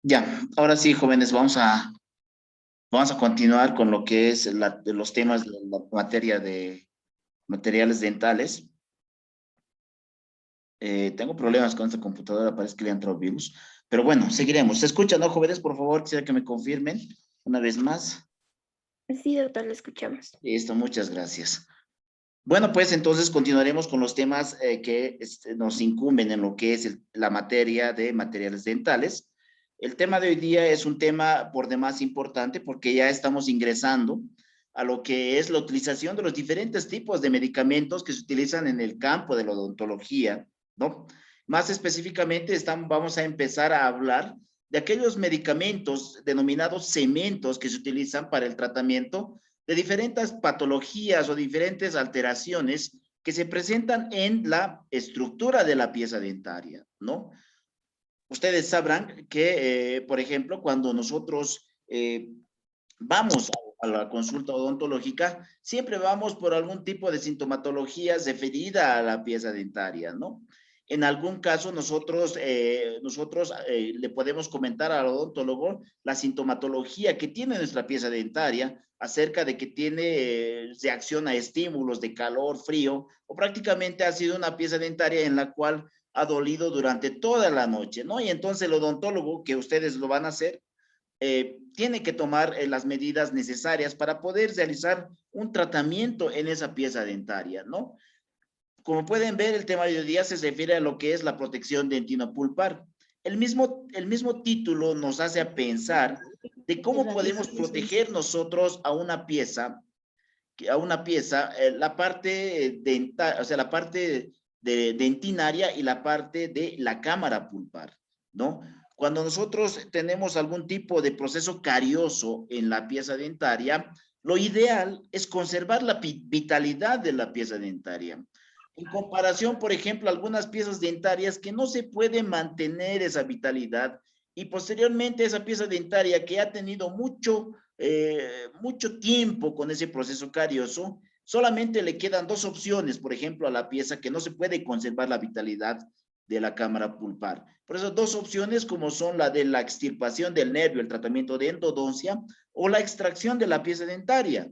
Ya, ahora sí, jóvenes, vamos a continuar con lo que es de los temas de la materia de materiales dentales. Tengo problemas con esta computadora, parece que le ha entrado virus, pero bueno, seguiremos. ¿Se escucha, no, jóvenes? Por favor, quisiera que me confirmen una vez más. Sí, doctor, lo escuchamos. Listo, muchas gracias. Bueno, pues entonces continuaremos con los temas que nos incumben en lo que es la materia de materiales dentales. El tema de hoy día es un tema por demás importante porque ya estamos ingresando a lo que es la utilización de los diferentes tipos de medicamentos que se utilizan en el campo de la odontología, ¿no? Más específicamente vamos a empezar a hablar de aquellos medicamentos denominados cementos que se utilizan para el tratamiento de diferentes patologías o diferentes alteraciones que se presentan en la estructura de la pieza dentaria, ¿no? Ustedes sabrán que, por ejemplo, cuando nosotros vamos a la consulta odontológica, siempre vamos por algún tipo de sintomatología referida a la pieza dentaria, ¿no? En algún caso, nosotros le podemos comentar al odontólogo la sintomatología que tiene nuestra pieza dentaria acerca de que tiene reacción a estímulos de calor, frío, o prácticamente ha sido una pieza dentaria en la cual ha dolido durante toda la noche, ¿no? Y entonces el odontólogo, que ustedes lo van a hacer, tiene que tomar las medidas necesarias para poder realizar un tratamiento en esa pieza dentaria, ¿no? Como pueden ver, el tema de hoy día se refiere a lo que es la protección dentinopulpar. El mismo título nos hace a pensar de cómo podemos proteger nosotros a una pieza, la parte dental, o sea, la parte de dentinaria y la parte de la cámara pulpar, ¿no? Cuando nosotros tenemos algún tipo de proceso carioso en la pieza dentaria, lo ideal es conservar la vitalidad de la pieza dentaria. En comparación, por ejemplo, algunas piezas dentarias que no se puede mantener esa vitalidad y posteriormente esa pieza dentaria que ha tenido mucho tiempo con ese proceso carioso, solamente le quedan dos opciones, por ejemplo, a la pieza que no se puede conservar la vitalidad de la cámara pulpar. Por eso, dos opciones como son la de la extirpación del nervio, el tratamiento de endodoncia, o la extracción de la pieza dentaria,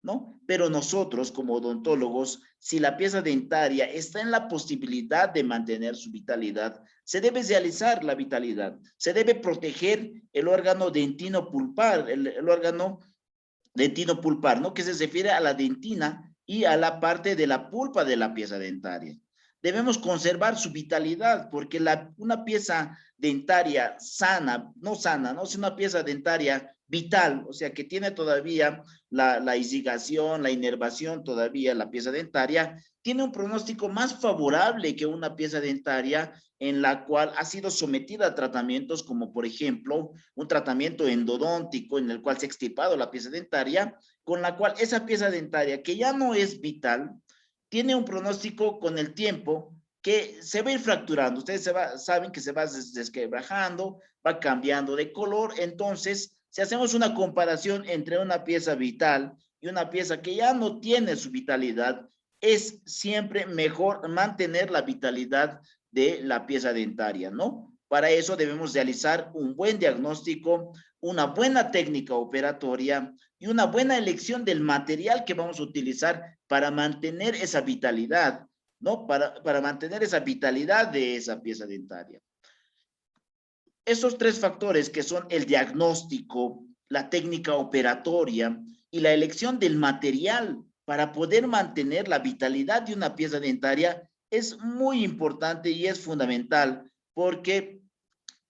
¿no? Pero nosotros, como odontólogos, si la pieza dentaria está en la posibilidad de mantener su vitalidad, se debe realizar la vitalidad, se debe proteger el órgano dentino-pulpar, el órgano dentino-pulpar, ¿no? Que se refiere a la dentina y a la parte de la pulpa de la pieza dentaria. Debemos conservar su vitalidad, porque una pieza dentaria sana, no sana, ¿no? Es una pieza dentaria vital, o sea, que tiene todavía la irrigación, la inervación todavía, la pieza dentaria, tiene un pronóstico más favorable que una pieza dentaria en la cual ha sido sometida a tratamientos como, por ejemplo, un tratamiento endodóntico en el cual se ha extirpado la pieza dentaria, con la cual esa pieza dentaria, que ya no es vital, tiene un pronóstico con el tiempo que se va a ir fracturando. Ustedes saben que se va desquebrajando, va cambiando de color. Entonces, si hacemos una comparación entre una pieza vital y una pieza que ya no tiene su vitalidad, es siempre mejor mantener la vitalidad de la pieza dentaria, ¿no? Para eso debemos realizar un buen diagnóstico, una buena técnica operatoria y una buena elección del material que vamos a utilizar para mantener esa vitalidad, ¿no? Para mantener esa vitalidad de esa pieza dentaria. Esos tres factores que son el diagnóstico, la técnica operatoria y la elección del material para poder mantener la vitalidad de una pieza dentaria es muy importante y es fundamental porque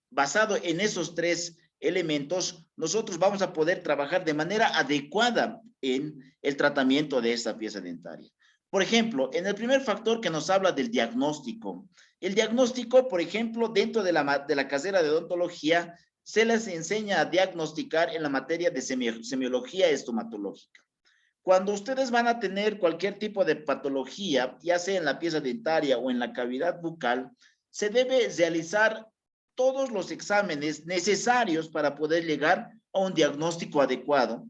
basado en esos tres elementos, nosotros vamos a poder trabajar de manera adecuada en el tratamiento de esta pieza dentaria. Por ejemplo, en el primer factor que nos habla del diagnóstico, el diagnóstico, por ejemplo, dentro de la carrera de odontología, se les enseña a diagnosticar en la materia de semiología estomatológica. Cuando ustedes van a tener cualquier tipo de patología, ya sea en la pieza dentaria o en la cavidad bucal, se debe realizar todos los exámenes necesarios para poder llegar a un diagnóstico adecuado,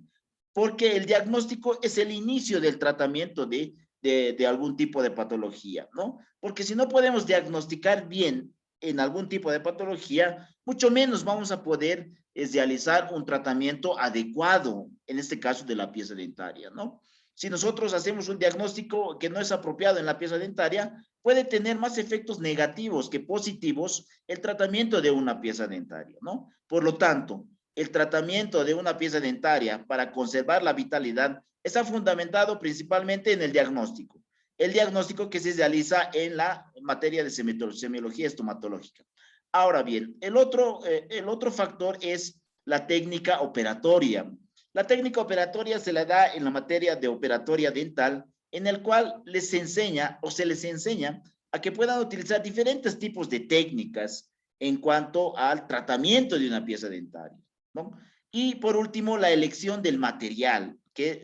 porque el diagnóstico es el inicio del tratamiento de algún tipo de patología, ¿no? Porque si no podemos diagnosticar bien, en algún tipo de patología, mucho menos vamos a poder realizar un tratamiento adecuado, en este caso de la pieza dentaria, ¿no? Si nosotros hacemos un diagnóstico que no es apropiado en la pieza dentaria, puede tener más efectos negativos que positivos el tratamiento de una pieza dentaria, ¿no? Por lo tanto, el tratamiento de una pieza dentaria para conservar la vitalidad está fundamentado principalmente en el diagnóstico. El diagnóstico que se realiza en la materia de semiología estomatológica. Ahora bien, el otro factor es la técnica operatoria. La técnica operatoria se la da en la materia de operatoria dental, en el cual les enseña o se les enseña a que puedan utilizar diferentes tipos de técnicas en cuanto al tratamiento de una pieza dentaria, ¿no? Y por último, la elección del material que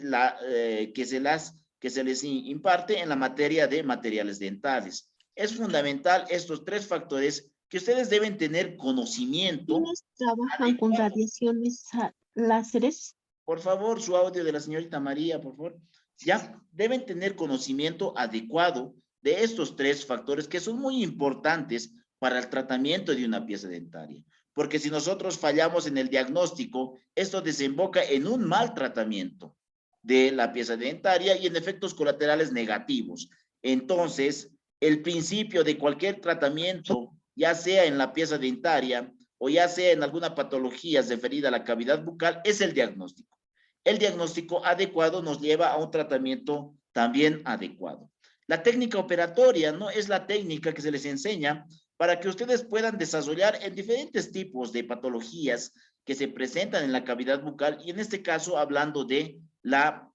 se les imparte en la materia de materiales dentales. Es fundamental estos tres factores que ustedes deben tener conocimiento. ¿Quiénes trabajan con radiaciones láseres? Por favor, su audio de la señorita María, por favor. Ya deben tener conocimiento adecuado de estos tres factores que son muy importantes para el tratamiento de una pieza dentaria. Porque si nosotros fallamos en el diagnóstico, esto desemboca en un mal tratamiento de la pieza dentaria y en efectos colaterales negativos. Entonces, el principio de cualquier tratamiento, ya sea en la pieza dentaria o ya sea en alguna patología referida a la cavidad bucal, es el diagnóstico. El diagnóstico adecuado nos lleva a un tratamiento también adecuado. La técnica operatoria, ¿no? Es la técnica que se les enseña para que ustedes puedan desarrollar en diferentes tipos de patologías que se presentan en la cavidad bucal y en este caso hablando de la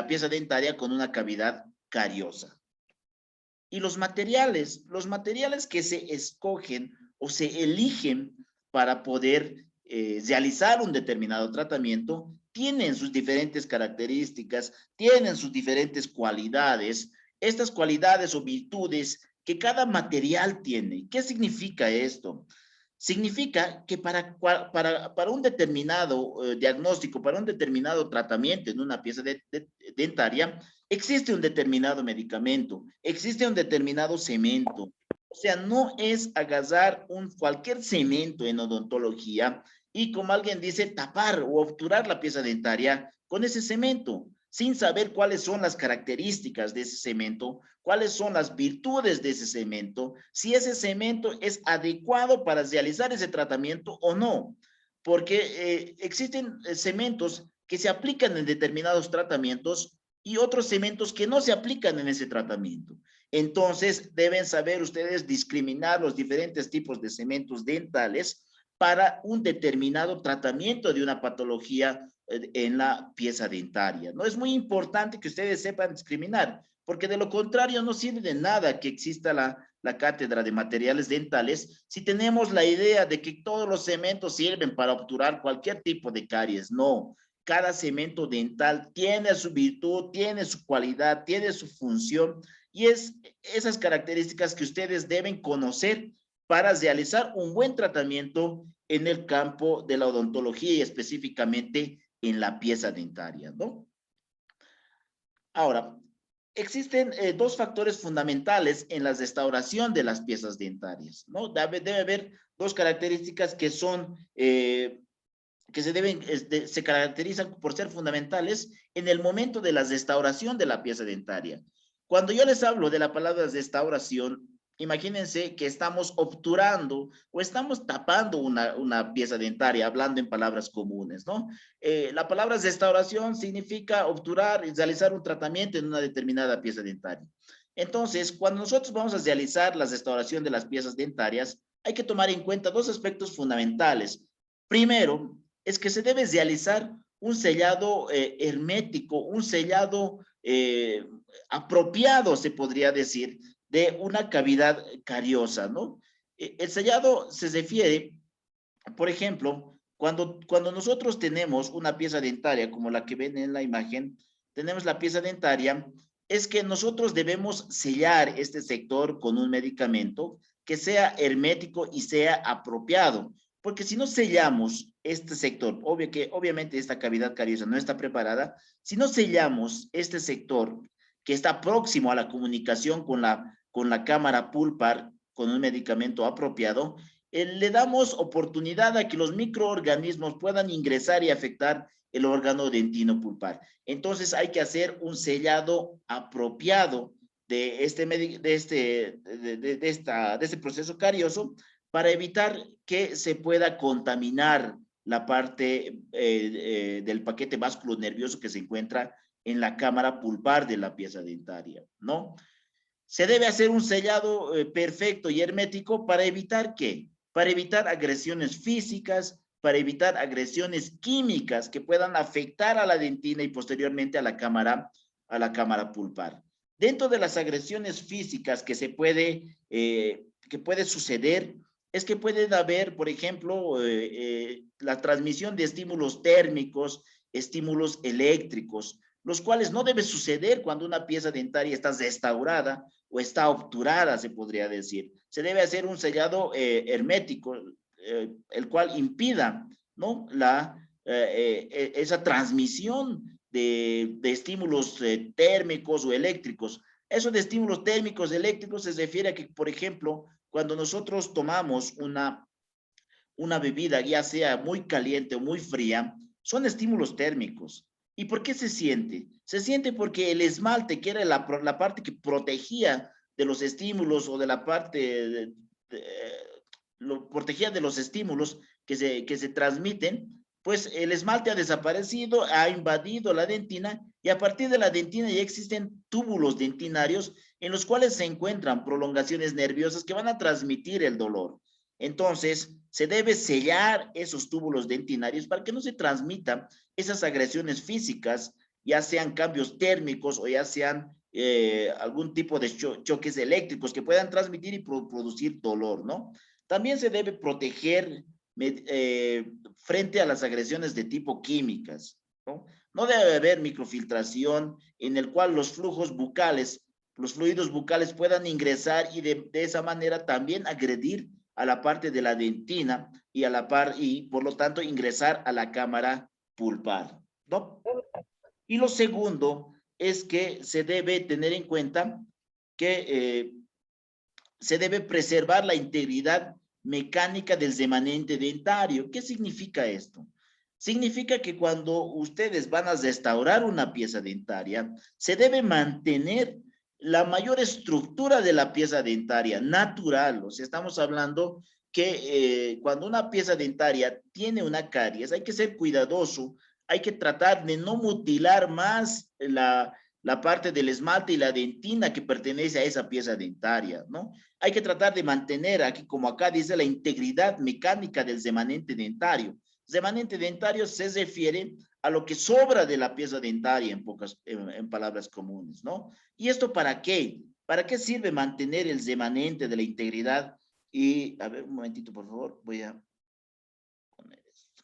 pieza dentaria con una cavidad cariosa. Y los materiales que se escogen o se eligen para poder realizar un determinado tratamiento tienen sus diferentes características, tienen sus diferentes cualidades, estas cualidades o virtudes que cada material tiene. ¿Qué significa esto? Significa que para un determinado diagnóstico, para un determinado tratamiento en una pieza dentaria, existe un determinado medicamento, existe un determinado cemento. O sea, no es agarrar cualquier cemento en odontología y, como alguien dice, tapar o obturar la pieza dentaria con ese cemento, sin saber cuáles son las características de ese cemento, cuáles son las virtudes de ese cemento, si ese cemento es adecuado para realizar ese tratamiento o no. Porque existen cementos que se aplican en determinados tratamientos y otros cementos que no se aplican en ese tratamiento. Entonces, deben saber ustedes discriminar los diferentes tipos de cementos dentales para un determinado tratamiento de una patología en la pieza dentaria. No es muy importante que ustedes sepan discriminar, porque de lo contrario no sirve de nada que exista la cátedra de materiales dentales si tenemos la idea de que todos los cementos sirven para obturar cualquier tipo de caries. No, cada cemento dental tiene su virtud, tiene su cualidad, tiene su función y es esas características que ustedes deben conocer para realizar un buen tratamiento en el campo de la odontología y específicamente en la pieza dentaria, ¿no? Ahora, existen dos factores fundamentales en la restauración de las piezas dentarias, ¿no? Debe haber dos características que son, que se caracterizan por ser fundamentales en el momento de la restauración de la pieza dentaria. Cuando yo les hablo de la palabra restauración, imagínense que estamos obturando o estamos tapando una pieza dentaria, hablando en palabras comunes, ¿no? La palabra restauración significa obturar y realizar un tratamiento en una determinada pieza dentaria. Entonces, cuando nosotros vamos a realizar la restauración de las piezas dentarias, hay que tomar en cuenta dos aspectos fundamentales. Primero, es que se debe realizar un sellado hermético, un sellado apropiado, se podría decir, de una cavidad cariosa, ¿no? El sellado se refiere, por ejemplo, cuando nosotros tenemos una pieza dentaria, como la que ven en la imagen, tenemos la pieza dentaria, es que nosotros debemos sellar este sector con un medicamento que sea hermético y sea apropiado, porque si no sellamos este sector, obviamente esta cavidad cariosa no está preparada, si no sellamos este sector que está próximo a la comunicación con la cámara pulpar, con un medicamento apropiado, le damos oportunidad a que los microorganismos puedan ingresar y afectar el órgano dentino pulpar. Entonces hay que hacer un sellado apropiado de este proceso carioso para evitar que se pueda contaminar la parte del paquete vasculonervioso que se encuentra en la cámara pulpar de la pieza dentaria, ¿no? Se debe hacer un sellado perfecto y hermético para evitar ¿qué? Para evitar agresiones físicas, para evitar agresiones químicas que puedan afectar a la dentina y posteriormente a la cámara pulpar. Dentro de las agresiones físicas que puede suceder, es que puede haber, por ejemplo, la transmisión de estímulos térmicos, estímulos eléctricos, los cuales no debe suceder cuando una pieza dentaria está restaurada o está obturada, se podría decir. Se debe hacer un sellado hermético, el cual impida, ¿no? Esa transmisión de estímulos térmicos o eléctricos. Eso de estímulos térmicos, eléctricos, se refiere a que, por ejemplo, cuando nosotros tomamos una bebida, ya sea muy caliente o muy fría, son estímulos térmicos. ¿Y por qué se siente? Se siente porque el esmalte, que era la parte que protegía de los estímulos o de la parte, lo protegía de los estímulos que se transmiten, pues el esmalte ha desaparecido, ha invadido la dentina y a partir de la dentina ya existen túbulos dentinarios en los cuales se encuentran prolongaciones nerviosas que van a transmitir el dolor. Entonces, se debe sellar esos túbulos dentinarios para que no se transmitan esas agresiones físicas, ya sean cambios térmicos o ya sean algún tipo de choques eléctricos que puedan transmitir y producir dolor, ¿no? También se debe proteger frente a las agresiones de tipo químicas, ¿no? No debe haber microfiltración en el cual los flujos bucales, los fluidos bucales puedan ingresar y de esa manera también agredir a la parte de la dentina y por lo tanto ingresar a la cámara pulpar, ¿no? Y lo segundo es que se debe tener en cuenta que se debe preservar la integridad mecánica del remanente dentario. ¿Qué significa esto? Significa que cuando ustedes van a restaurar una pieza dentaria, se debe mantener la mayor estructura de la pieza dentaria, natural. O sea, estamos hablando que cuando una pieza dentaria tiene una caries, hay que ser cuidadoso, hay que tratar de no mutilar más la parte del esmalte y la dentina que pertenece a esa pieza dentaria, ¿no? Hay que tratar de mantener aquí, como acá dice, la integridad mecánica del remanente dentario. Remanente dentario se refiere a lo que sobra de la pieza dentaria en palabras comunes, ¿no? ¿Y esto para qué? ¿Para qué sirve mantener el remanente de la integridad? Y, a ver, un momentito, por favor, voy a poner esto.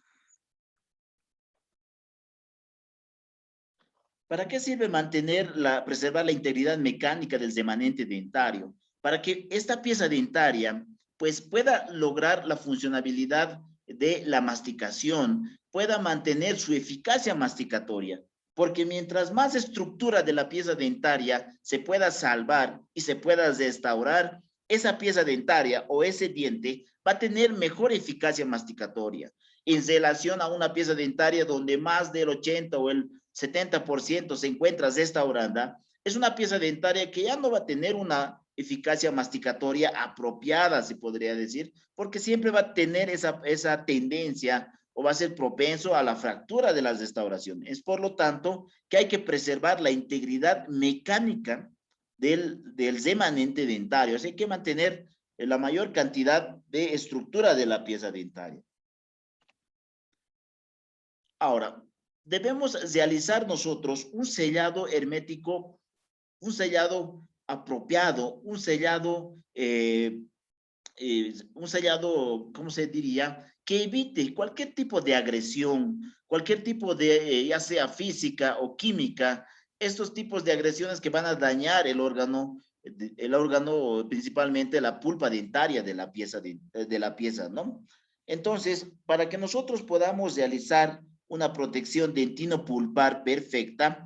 ¿Para qué sirve preservar la integridad mecánica del remanente dentario? Para que esta pieza dentaria pues pueda lograr la funcionabilidad de la masticación, pueda mantener su eficacia masticatoria, porque mientras más estructura de la pieza dentaria se pueda salvar y se pueda restaurar, esa pieza dentaria o ese diente va a tener mejor eficacia masticatoria en relación a una pieza dentaria donde más del 80 o el 70% se encuentra restaurada. Es una pieza dentaria que ya no va a tener una eficacia masticatoria apropiada, se podría decir, porque siempre va a tener esa tendencia o va a ser propenso a la fractura de las restauraciones. Es por lo tanto que hay que preservar la integridad mecánica del remanente dentario. O sea, hay que mantener la mayor cantidad de estructura de la pieza dentaria. Ahora, debemos realizar nosotros un sellado hermético, un sellado apropiado, un sellado, ¿cómo se diría? Que evite cualquier tipo de agresión, cualquier tipo de, ya sea física o química, estos tipos de agresiones que van a dañar el órgano principalmente la pulpa dentaria de la pieza, ¿no? Entonces, para que nosotros podamos realizar una protección dentino-pulpar perfecta,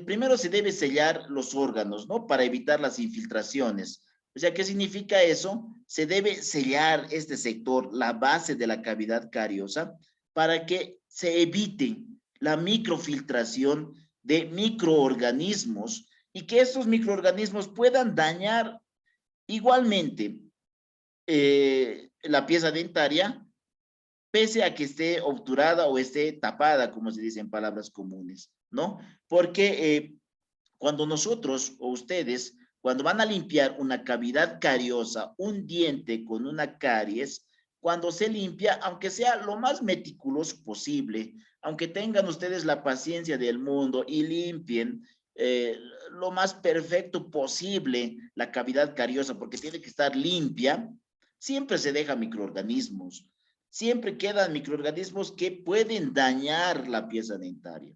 primero se debe sellar los órganos, ¿no? Para evitar las infiltraciones. O sea, ¿qué significa eso? Se debe sellar este sector, la base de la cavidad cariosa, para que se evite la microfiltración de microorganismos y que estos microorganismos puedan dañar igualmente la pieza dentaria, pese a que esté obturada o esté tapada, como se dice en palabras comunes, ¿no? Porque cuando nosotros o ustedes, cuando van a limpiar una cavidad cariosa, un diente con una caries, cuando se limpia, aunque sea lo más meticuloso posible, aunque tengan ustedes la paciencia del mundo y limpien lo más perfecto posible la cavidad cariosa, porque tiene que estar limpia, siempre se deja microorganismos, siempre quedan microorganismos que pueden dañar la pieza dentaria.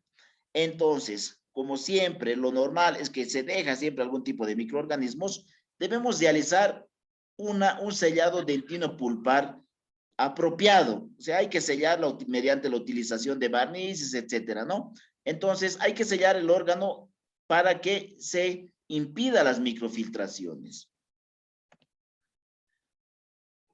Entonces, como siempre, lo normal es que se deja siempre algún tipo de microorganismos, debemos realizar un sellado dentino pulpar apropiado. O sea, hay que sellarlo mediante la utilización de barnices, etcétera, ¿no? Entonces, hay que sellar el órgano para que se impida las microfiltraciones.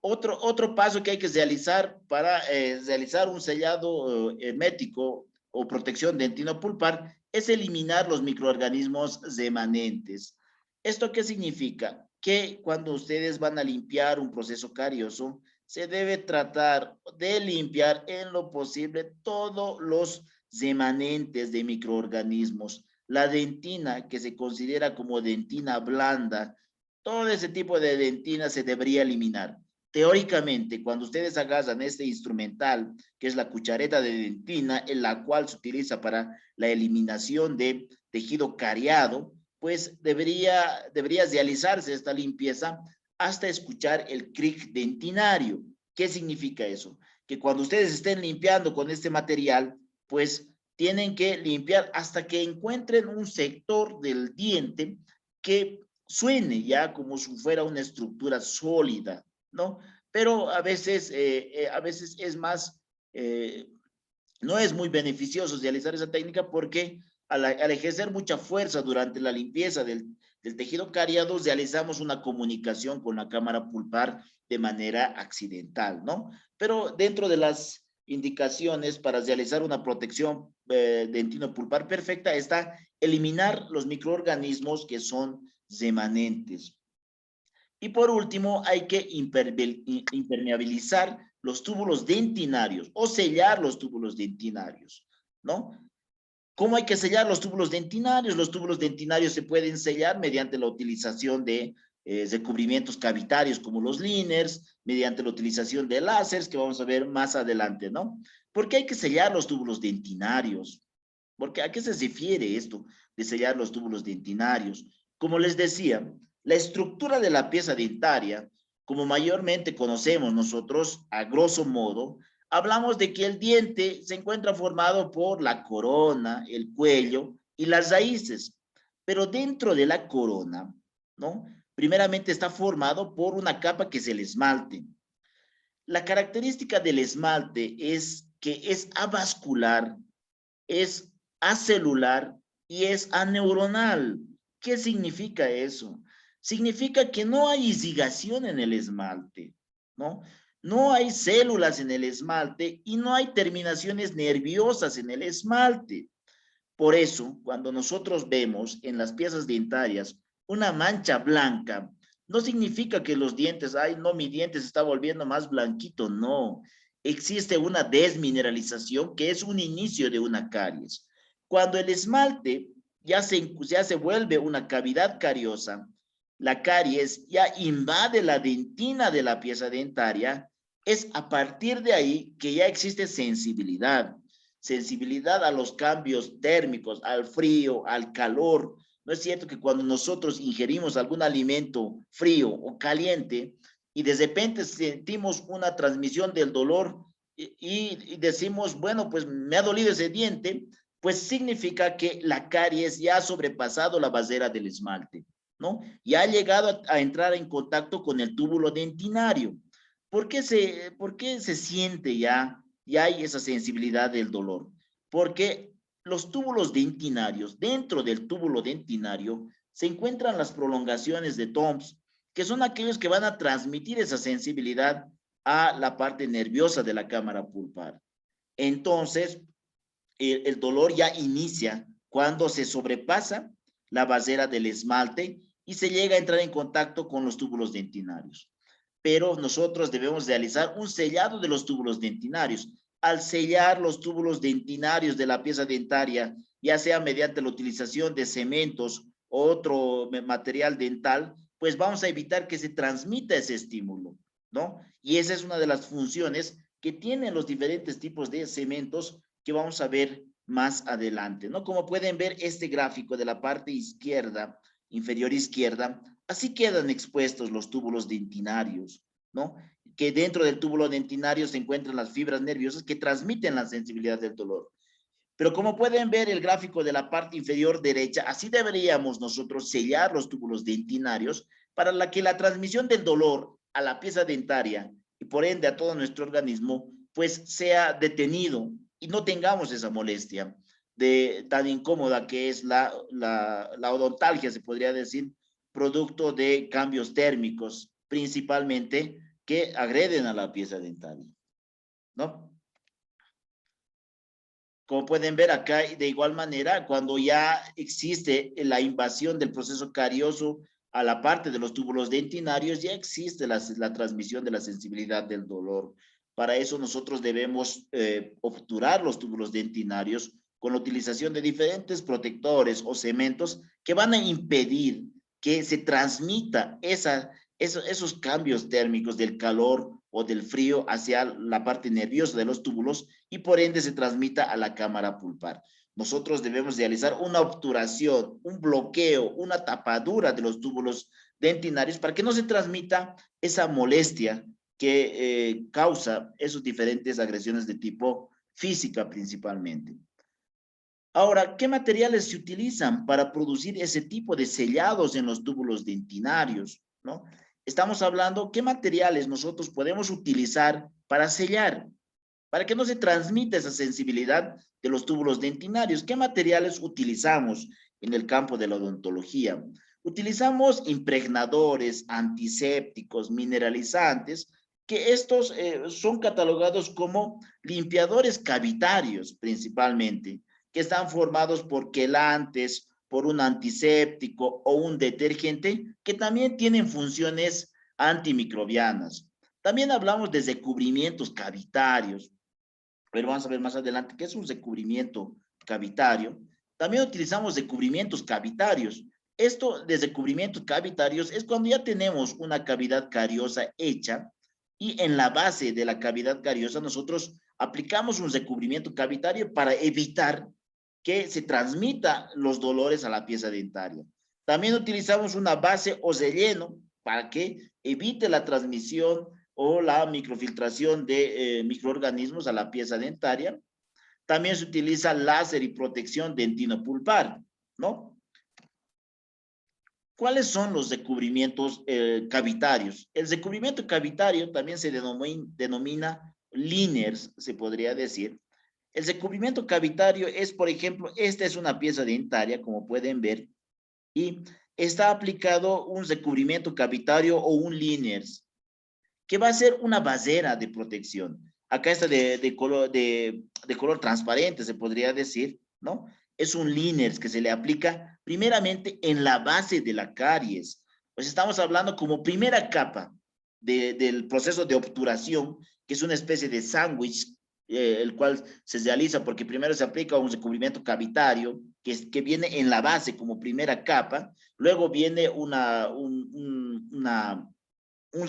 Otro paso que hay que realizar para realizar un sellado hermético o protección dentino-pulpar es eliminar los microorganismos remanentes. ¿Esto qué significa? Que cuando ustedes van a limpiar un proceso carioso, se debe tratar de limpiar en lo posible todos los remanentes de microorganismos. La dentina, que se considera como dentina blanda, todo ese tipo de dentina se debería eliminar. Teóricamente, cuando ustedes agarran este instrumental, que es la cuchareta de dentina, en la cual se utiliza para la eliminación de tejido cariado, pues debería realizarse esta limpieza hasta escuchar el cric dentinario. ¿Qué significa eso? Que cuando ustedes estén limpiando con este material, pues tienen que limpiar hasta que encuentren un sector del diente que suene ya como si fuera una estructura sólida, ¿no? Pero a veces es más, no es muy beneficioso realizar esa técnica porque al ejercer mucha fuerza durante la limpieza del tejido cariado, realizamos una comunicación con la cámara pulpar de manera accidental, ¿no? Pero dentro de las indicaciones para realizar una protección dentino-pulpar perfecta está eliminar los microorganismos que son remanentes. Y por último, hay que impermeabilizar los túbulos dentinarios o sellar los túbulos dentinarios, ¿no? ¿Cómo hay que sellar los túbulos dentinarios? Los túbulos dentinarios se pueden sellar mediante la utilización de recubrimientos cavitarios como los liners, mediante la utilización de láseres, que vamos a ver más adelante, ¿no? ¿Por qué hay que sellar los túbulos dentinarios? Porque ¿a qué se refiere esto de sellar los túbulos dentinarios? Como les decía, la estructura de la pieza dentaria, como mayormente conocemos nosotros, a grosso modo, hablamos de que el diente se encuentra formado por la corona, el cuello y las raíces. Pero dentro de la corona, ¿no? Primeramente está formado por una capa que es el esmalte. La característica del esmalte es que es avascular, es acelular y es aneuronal. ¿Qué significa eso? Significa que no hay irrigación en el esmalte, ¿no? No hay células en el esmalte y no hay terminaciones nerviosas en el esmalte. Por eso, cuando nosotros vemos en las piezas dentarias una mancha blanca, no significa que los dientes, ay, no, mi diente se está volviendo más blanquito, no. Existe una desmineralización que es un inicio de una caries. Cuando el esmalte ya se vuelve una cavidad cariosa, la caries ya invade la dentina de la pieza dentaria, es a partir de ahí que ya existe sensibilidad. Sensibilidad a los cambios térmicos, al frío, al calor. ¿No es cierto que cuando nosotros ingerimos algún alimento frío o caliente y de repente sentimos una transmisión del dolor y decimos, bueno, pues me ha dolido ese diente, pues significa que la caries ya ha sobrepasado la barrera del esmalte, ¿no? Y ha llegado a entrar en contacto con el túbulo dentinario. ¿Por qué se siente ya y hay esa sensibilidad del dolor? Porque los túbulos dentinarios, dentro del túbulo dentinario, se encuentran las prolongaciones de Toms, que son aquellos que van a transmitir esa sensibilidad a la parte nerviosa de la cámara pulpar. Entonces, el dolor ya inicia cuando se sobrepasa la basera del esmalte y se llega a entrar en contacto con los túbulos dentinarios. Pero nosotros debemos realizar un sellado de los túbulos dentinarios. Al sellar los túbulos dentinarios de la pieza dentaria, ya sea mediante la utilización de cementos o otro material dental, pues vamos a evitar que se transmita ese estímulo, ¿no? Y esa es una de las funciones que tienen los diferentes tipos de cementos que vamos a ver más adelante, ¿no? Como pueden ver, este gráfico de la parte izquierda, inferior izquierda, así quedan expuestos los túbulos dentinarios, ¿no? Que dentro del túbulo dentinario se encuentran las fibras nerviosas que transmiten la sensibilidad del dolor. Pero como pueden ver el gráfico de la parte inferior derecha, así deberíamos nosotros sellar los túbulos dentinarios para que la transmisión del dolor a la pieza dentaria y por ende a todo nuestro organismo, pues sea detenido y no tengamos esa molestia tan incómoda que es la odontalgia, se podría decir, producto de cambios térmicos, principalmente que agreden a la pieza dentaria, ¿no? Como pueden ver acá, de igual manera, cuando ya existe la invasión del proceso carioso a la parte de los túbulos dentinarios, ya existe la transmisión de la sensibilidad del dolor. Para eso nosotros debemos obturar los túbulos dentinarios con la utilización de diferentes protectores o cementos que van a impedir que se transmita esos cambios térmicos del calor o del frío hacia la parte nerviosa de los túbulos y por ende se transmita a la cámara pulpar. Nosotros debemos realizar una obturación, un bloqueo, una tapadura de los túbulos dentinarios para que no se transmita esa molestia que causa esas diferentes agresiones de tipo física principalmente. Ahora, ¿qué materiales se utilizan para producir ese tipo de sellados en los túbulos dentinarios, ¿no? Estamos hablando qué materiales nosotros podemos utilizar para sellar, para que no se transmita esa sensibilidad de los túbulos dentinarios. ¿Qué materiales utilizamos en el campo de la odontología? Utilizamos impregnadores, antisépticos, mineralizantes, que estos son catalogados como limpiadores cavitarios principalmente, que están formados por quelantes, por un antiséptico o un detergente, que también tienen funciones antimicrobianas. También hablamos de recubrimientos cavitarios, pero vamos a ver más adelante qué es un recubrimiento cavitario. También utilizamos recubrimientos cavitarios. Esto de recubrimientos cavitarios es cuando ya tenemos una cavidad cariosa hecha y en la base de la cavidad cariosa nosotros aplicamos un recubrimiento cavitario para evitar que se transmita los dolores a la pieza dentaria. También utilizamos una base o relleno para que evite la transmisión o la microfiltración de microorganismos a la pieza dentaria. También se utiliza láser y protección dentinopulpar, ¿no? ¿Cuáles son los recubrimientos cavitarios? El recubrimiento cavitario también se denomina liners, se podría decir. El recubrimiento cavitario es, por ejemplo, esta es una pieza dentaria, como pueden ver, y está aplicado un recubrimiento cavitario o un liners, que va a ser una basera de protección. Acá está de color transparente, se podría decir, ¿no? Es un liners que se le aplica primeramente en la base de la caries. Pues estamos hablando como primera capa del proceso de obturación, que es una especie de sándwich, el cual se realiza porque primero se aplica un recubrimiento cavitario, que viene en la base como primera capa, luego viene un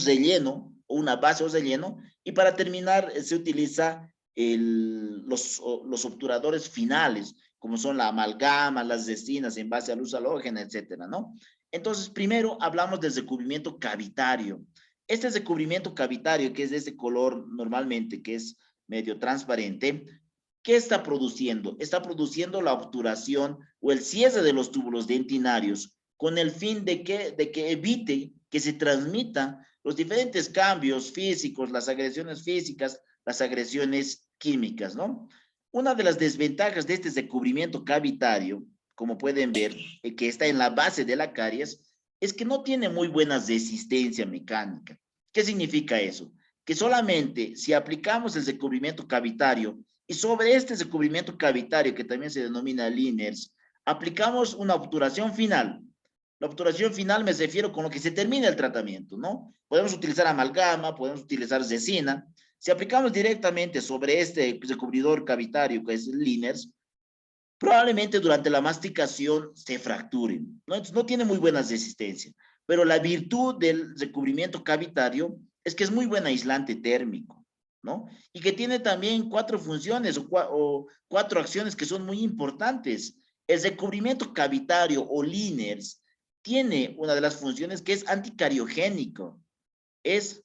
relleno, o una base o relleno, y para terminar se utiliza los obturadores finales, como son la amalgama, las resinas en base a luz halógena, etcétera, ¿no? Entonces, primero hablamos del recubrimiento cavitario. Este recubrimiento cavitario, que es de este color normalmente, que es medio transparente, ¿qué está produciendo? Está produciendo la obturación o el cierre de los túbulos dentinarios con el fin de que evite que se transmita los diferentes cambios físicos, las agresiones físicas, las agresiones químicas, ¿no? Una de las desventajas de este recubrimiento cavitario, como pueden ver, que está en la base de la caries, es que no tiene muy buena resistencia mecánica. ¿Qué significa eso? Que solamente si aplicamos el recubrimiento cavitario y sobre este recubrimiento cavitario, que también se denomina liners, aplicamos una obturación final. La obturación final me refiero con lo que se termina el tratamiento, ¿no? Podemos utilizar amalgama, podemos utilizar resina. Si aplicamos directamente sobre este recubridor cavitario, que es el liners, probablemente durante la masticación se fracturen, ¿no? Entonces, no tiene muy buena resistencia, pero la virtud del recubrimiento cavitario es que es muy buen aislante térmico, ¿no? Y que tiene también cuatro funciones o cuatro acciones que son muy importantes. El recubrimiento cavitario o liners tiene una de las funciones que es anticariogénico, es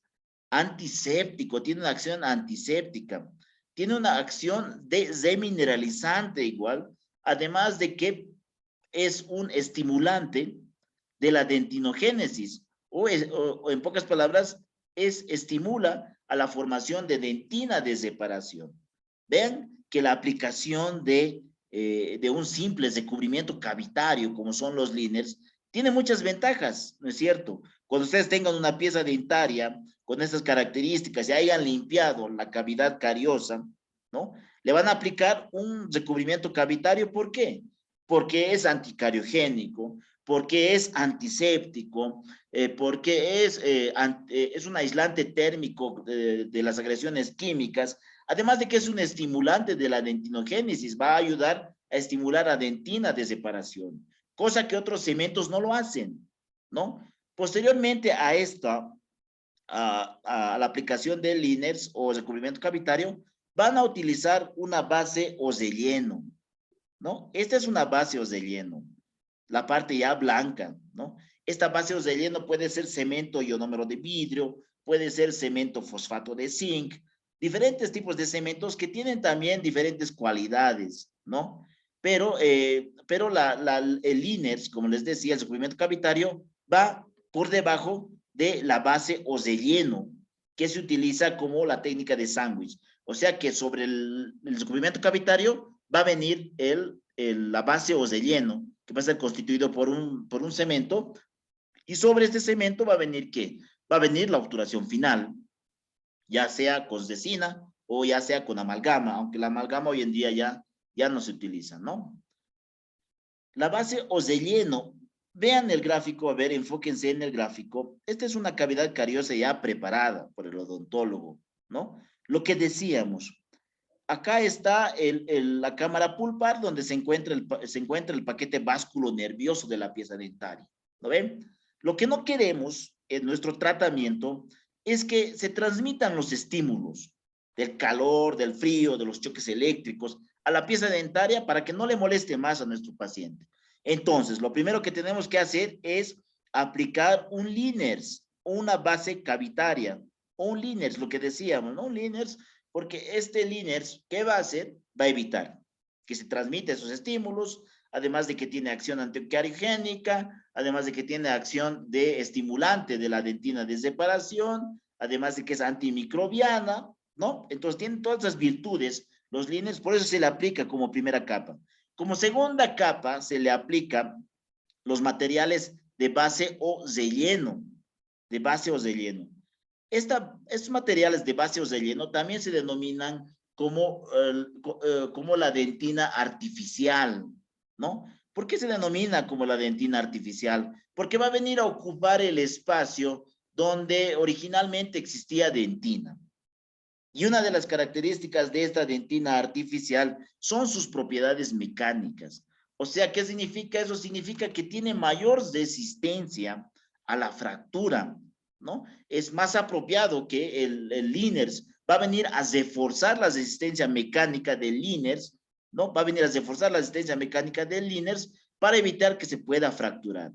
antiséptico, tiene una acción antiséptica, tiene una acción de remineralizante igual, además de que es un estimulante de la dentinogénesis, o en pocas palabras, estimula a la formación de dentina de separación. Vean que la aplicación de un simple recubrimiento cavitario, como son los liners, tiene muchas ventajas, ¿no es cierto? Cuando ustedes tengan una pieza dentaria con estas características y hayan limpiado la cavidad cariosa, ¿no? Le van a aplicar un recubrimiento cavitario, ¿por qué? Porque es anticariogénico, porque es antiséptico, porque es un aislante térmico de las agresiones químicas, además de que es un estimulante de la dentinogénesis, va a ayudar a estimular a dentina de separación, cosa que otros cementos no lo hacen, ¿no? Posteriormente a esta, a la aplicación de liners o recubrimiento cavitario, van a utilizar una base o relleno, ¿no? Esta es una base o relleno, la parte ya blanca, ¿no? Esta base o relleno puede ser cemento ionómero de vidrio, puede ser cemento fosfato de zinc, diferentes tipos de cementos que tienen también diferentes cualidades, ¿no? Pero el liners, como les decía, el recubrimiento cavitario, va por debajo de la base o relleno, que se utiliza como la técnica de sándwich. O sea que sobre el recubrimiento cavitario va a venir la base o relleno, que va a ser constituido por un cemento, y sobre este cemento va a venir ¿qué? Va a venir la obturación final, ya sea con resina o ya sea con amalgama, aunque la amalgama hoy en día ya no se utiliza, ¿no? La base o relleno, vean el gráfico, a ver, enfóquense en el gráfico. Esta es una cavidad cariosa ya preparada por el odontólogo, ¿no? Lo que decíamos, acá está la cámara pulpar donde se encuentra el paquete básculo nervioso de la pieza dentaria. ¿Lo ven? Lo que no queremos en nuestro tratamiento es que se transmitan los estímulos del calor, del frío, de los choques eléctricos a la pieza dentaria para que no le moleste más a nuestro paciente. Entonces, lo primero que tenemos que hacer es aplicar un liners, una base cavitaria, o un liners, lo que decíamos, ¿no? Un liners, porque este liners, ¿qué va a hacer? Va a evitar que se transmita esos estímulos, además de que tiene acción anticariogénica, además de que tiene acción de estimulante de la dentina de separación, además de que es antimicrobiana, ¿no? Entonces tiene todas esas virtudes los liners, por eso se le aplica como primera capa. Como segunda capa se le aplica los materiales de base o relleno, de base o relleno. Estos materiales de base o relleno también se denominan como la dentina artificial, ¿no? ¿Por qué se denomina como la dentina artificial? Porque va a venir a ocupar el espacio donde originalmente existía dentina. Y una de las características de esta dentina artificial son sus propiedades mecánicas. O sea, ¿qué significa eso? Significa que tiene mayor resistencia a la fractura, ¿no? Es más apropiado que el liners va a venir a reforzar la resistencia mecánica del liners, ¿no? Va a venir a reforzar la resistencia mecánica del liners para evitar que se pueda fracturar.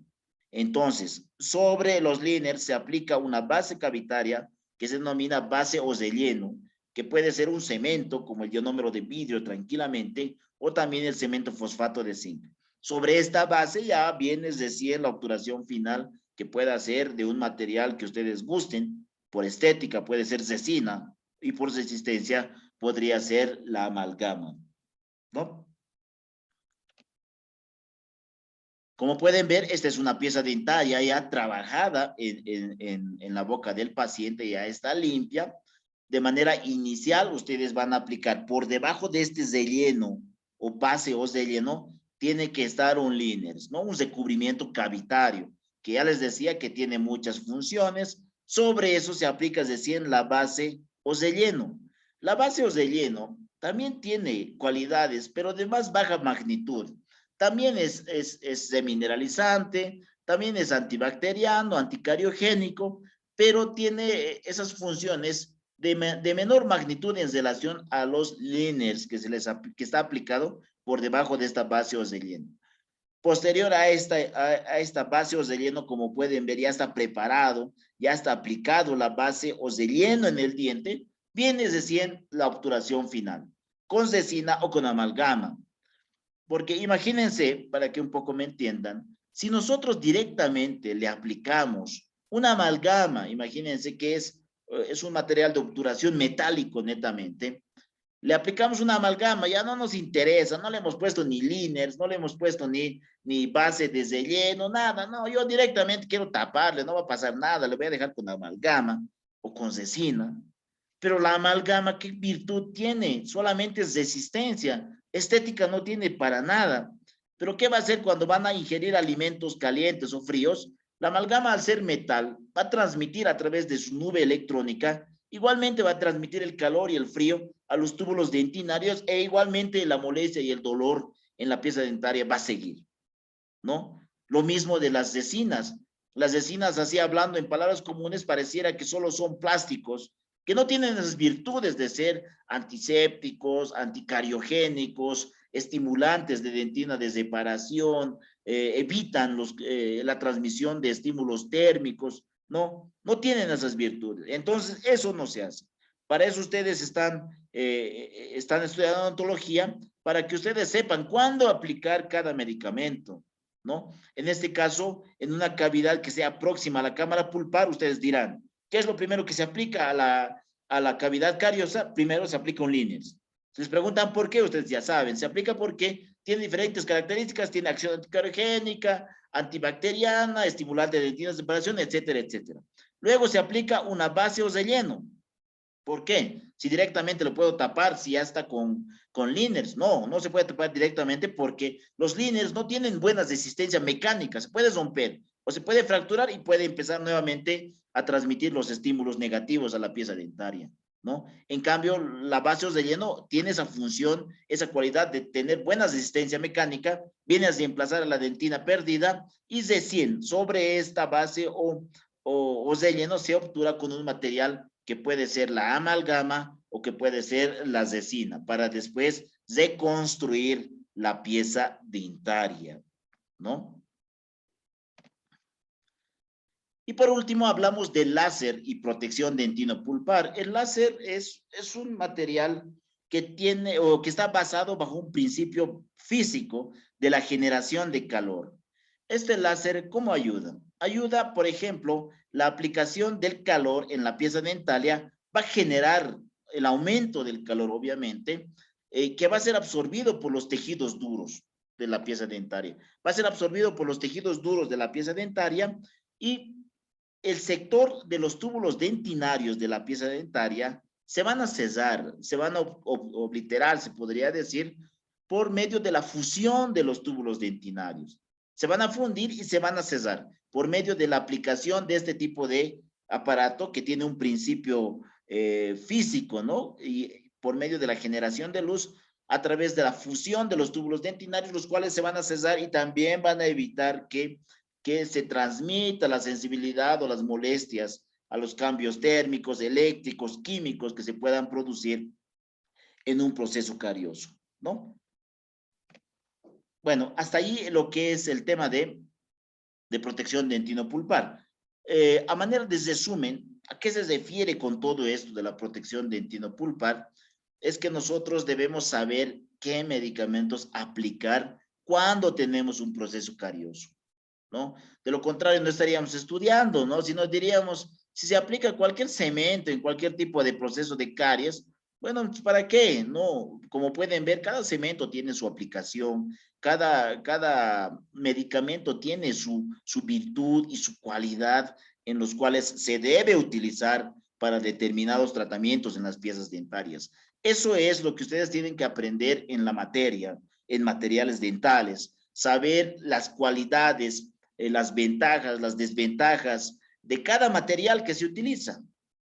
Entonces, sobre los liners se aplica una base cavitaria que se denomina base o relleno, que puede ser un cemento como el ionómero de vidrio tranquilamente, o también el cemento fosfato de zinc. Sobre esta base ya viene recién la obturación final, que pueda ser de un material que ustedes gusten, por estética puede ser resina, y por resistencia podría ser la amalgama, ¿no? Como pueden ver, esta es una pieza dentaria ya trabajada en la boca del paciente, ya está limpia. De manera inicial, ustedes van a aplicar por debajo de este relleno o base o relleno, tiene que estar un Liners, ¿no? Un recubrimiento cavitario, que ya les decía que tiene muchas funciones. Sobre eso se aplica recién la base o relleno. La base o relleno también tiene cualidades, pero de más baja magnitud. También es demineralizante, también es antibacteriano, anticariogénico, pero tiene esas funciones de menor magnitud en relación a los liners que está aplicado por debajo de esta base o relleno. Posterior a esta base o relleno, como pueden ver, ya está preparado, ya está aplicado la base o relleno en el diente, viene recién la obturación final, con resina o con amalgama. Porque imagínense, para que un poco me entiendan, si nosotros directamente le aplicamos una amalgama, imagínense que es un material de obturación metálico netamente, le aplicamos una amalgama, ya no nos interesa, no le hemos puesto ni liners, no le hemos puesto ni base de relleno, nada, no, yo directamente quiero taparle, no va a pasar nada, le voy a dejar con amalgama o con resina. Pero la amalgama, ¿qué virtud tiene? Solamente es resistencia, estética no tiene para nada. Pero ¿qué va a hacer cuando van a ingerir alimentos calientes o fríos? La amalgama, al ser metal, va a transmitir a través de su nube electrónica, igualmente va a transmitir el calor y el frío a los túbulos dentinarios e igualmente la molestia y el dolor en la pieza dentaria va a seguir, ¿no? Lo mismo de las resinas. Las resinas, así hablando en palabras comunes, pareciera que solo son plásticos, que no tienen las virtudes de ser antisépticos, anticariogénicos, estimulantes de dentina de separación, evitan la transmisión de estímulos térmicos, no tienen esas virtudes. Entonces, eso no se hace. Para eso ustedes están estudiando odontología, para que ustedes sepan cuándo aplicar cada medicamento, ¿no? En este caso, en una cavidad que sea próxima a la cámara pulpar, ustedes dirán, ¿qué es lo primero que se aplica a la cavidad cariosa? Primero se aplica un Liners. Si les preguntan por qué, ustedes ya saben, se aplica porque tiene diferentes características, tiene acción anticariogénica, antibacteriana, estimulante de dentina de separación, etcétera, etcétera. Luego se aplica una base o relleno. ¿Por qué? Si directamente lo puedo tapar, si ya está con liners. No se puede tapar directamente porque los liners no tienen buena resistencia mecánica. Se puede romper o se puede fracturar y puede empezar nuevamente a transmitir los estímulos negativos a la pieza dentaria, ¿no? En cambio, la base o relleno tiene esa función, esa cualidad de tener buena resistencia mecánica, viene a reemplazar a la dentina perdida y recién sobre esta base o relleno se obtura con un material que puede ser la amalgama o que puede ser la resina, para después reconstruir la pieza dentaria, ¿no? Y por último hablamos del láser y protección dentino-pulpar. El láser es un material que tiene o que está basado bajo un principio físico de la generación de calor. Este láser, ¿cómo ayuda? Ayuda, por ejemplo, la aplicación del calor en la pieza dentaria va a generar el aumento del calor, obviamente, que va a ser absorbido por los tejidos duros de la pieza dentaria. Va a ser absorbido por los tejidos duros de la pieza dentaria y el sector de los túbulos dentinarios de la pieza dentaria se van a cesar, se van a obliterar, se podría decir, por medio de la fusión de los túbulos dentinarios. Se van a fundir y se van a cesar por medio de la aplicación de este tipo de aparato que tiene un principio físico, ¿no? Y por medio de la generación de luz a través de la fusión de los túbulos dentinarios, los cuales se van a cesar y también van a evitar que se transmita la sensibilidad o las molestias a los cambios térmicos, eléctricos, químicos que se puedan producir en un proceso carioso, ¿no? Bueno, hasta ahí lo que es el tema de protección dentino-pulpar. A manera de resumen, ¿a qué se refiere con todo esto de la protección dentino-pulpar? Es que nosotros debemos saber qué medicamentos aplicar cuando tenemos un proceso carioso, ¿no? De lo contrario, no estaríamos estudiando, ¿no? Si nos diríamos, si se aplica cualquier cemento en cualquier tipo de proceso de caries, Bueno, ¿para qué? No, como pueden ver, cada cemento tiene su aplicación, cada medicamento tiene su virtud y su cualidad en los cuales se debe utilizar para determinados tratamientos en las piezas dentarias. Eso es lo que ustedes tienen que aprender en la materia, en materiales dentales, saber las cualidades, las ventajas, las desventajas de cada material que se utiliza,